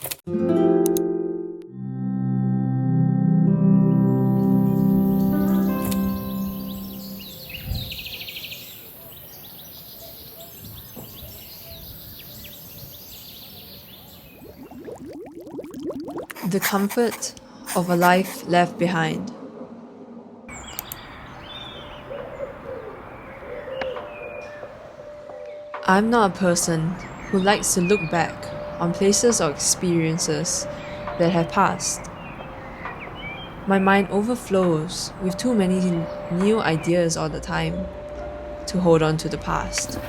The comfort of a life left behind. I'm not a person who likes to look back on places or experiences that have passed. My mind overflows with too many new ideas all the time to hold on to the past.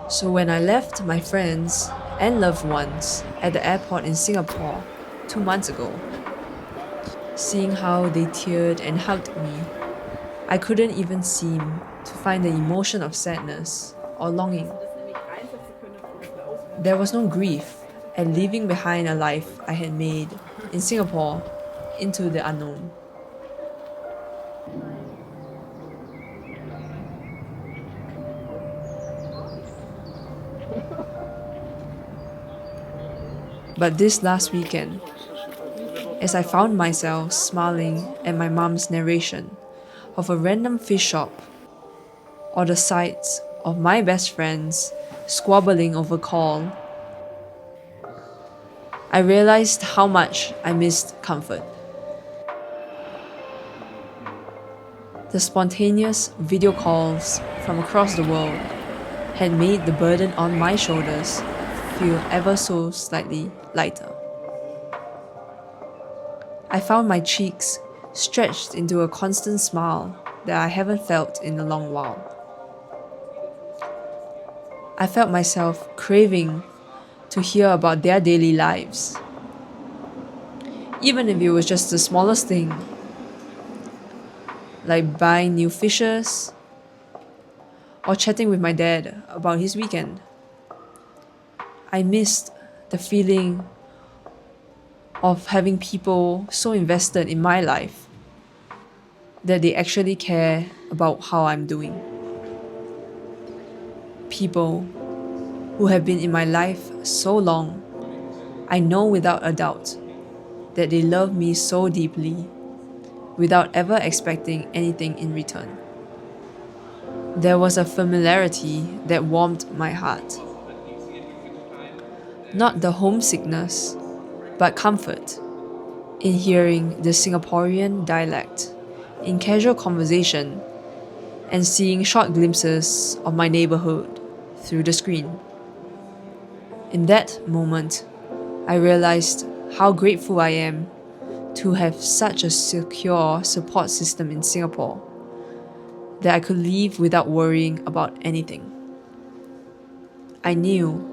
So when I left my friends and loved ones at the airport in Singapore 2 months ago, seeing how they teared and hugged me, I couldn't even seem to find the emotion of sadness or longing. There was no grief at leaving behind a life I had made in Singapore into the unknown. But this last weekend, as I found myself smiling at my mom's narration of a random fish shop, or the sights of my best friends squabbling over call, I realized how much I missed comfort. The spontaneous video calls from across the world had made the burden on my shoulders feel ever so slightly lighter. I found my cheeks stretched into a constant smile that I haven't felt in a long while. I felt myself craving to hear about their daily lives, even if it was just the smallest thing, like buying new fishes or chatting with my dad about his weekend. I missed the feeling of having people so invested in my life that they actually care about how I'm doing. People who have been in my life so long, I know without a doubt that they love me so deeply without ever expecting anything in return. There was a familiarity that warmed my heart. Not the homesickness, but comfort in hearing the Singaporean dialect in casual conversation and seeing short glimpses of my neighborhood through the screen. In that moment, I realized how grateful I am to have such a secure support system in Singapore that I could leave without worrying about anything. I knew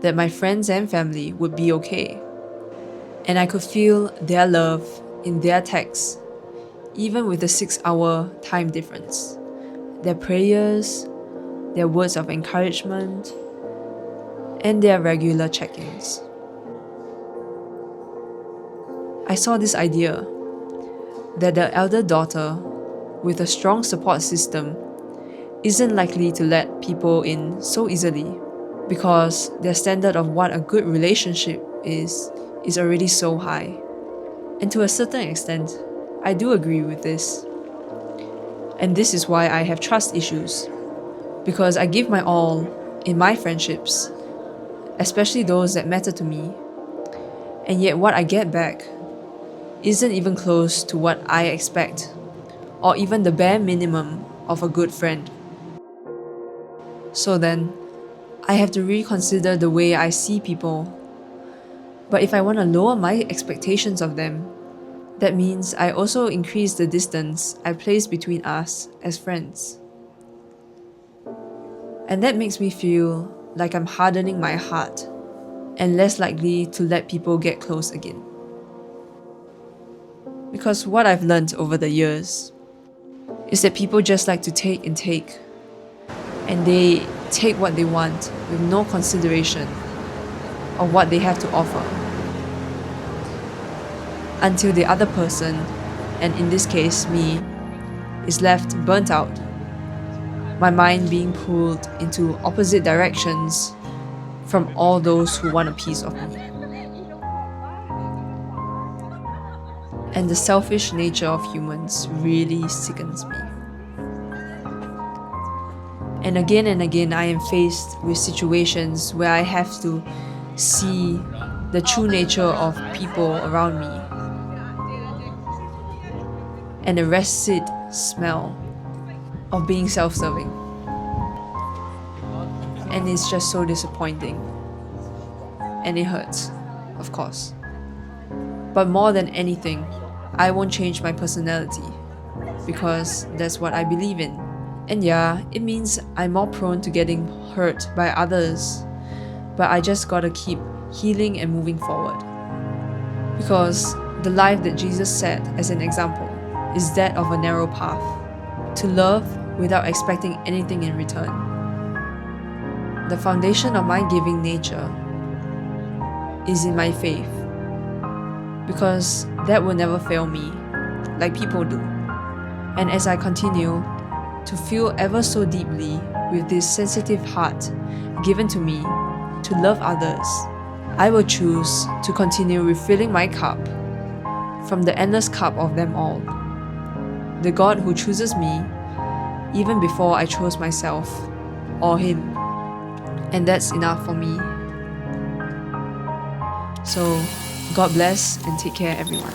that my friends and family would be okay, and I could feel their love in their texts, even with the 6-hour time difference. Their prayers, their words of encouragement, and their regular check-ins. I saw this idea that the elder daughter with a strong support system isn't likely to let people in so easily because their standard of what a good relationship is already so high. And to a certain extent, I do agree with this. And this is why I have trust issues, because I give my all in my friendships, especially those that matter to me, and yet what I get back isn't even close to what I expect, or even the bare minimum of a good friend. So then, I have to reconsider the way I see people. But if I want to lower my expectations of them, that means I also increase the distance I place between us as friends. And that makes me feel like I'm hardening my heart and less likely to let people get close again. Because what I've learned over the years is that people just like to take and take, and they take what they want with no consideration of what they have to offer, until the other person, and in this case me, is left burnt out, my mind being pulled into opposite directions from all those who want a piece of me. And the selfish nature of humans really sickens me. And again, I am faced with situations where I have to see the true nature of people around me and the rancid smell of being self-serving. And it's just so disappointing. And it hurts, of course. But more than anything, I won't change my personality because that's what I believe in. And yeah, it means I'm more prone to getting hurt by others, but I just gotta keep healing and moving forward. Because the life that Jesus set as an example is that of a narrow path, to love without expecting anything in return. The foundation of my giving nature is in my faith, because that will never fail me, like people do. And as I continue to feel ever so deeply with this sensitive heart given to me to love others, I will choose to continue refilling my cup from the endless cup of them all. The God who chooses me even before I chose myself or Him. And that's enough for me. So, God bless and take care, everyone.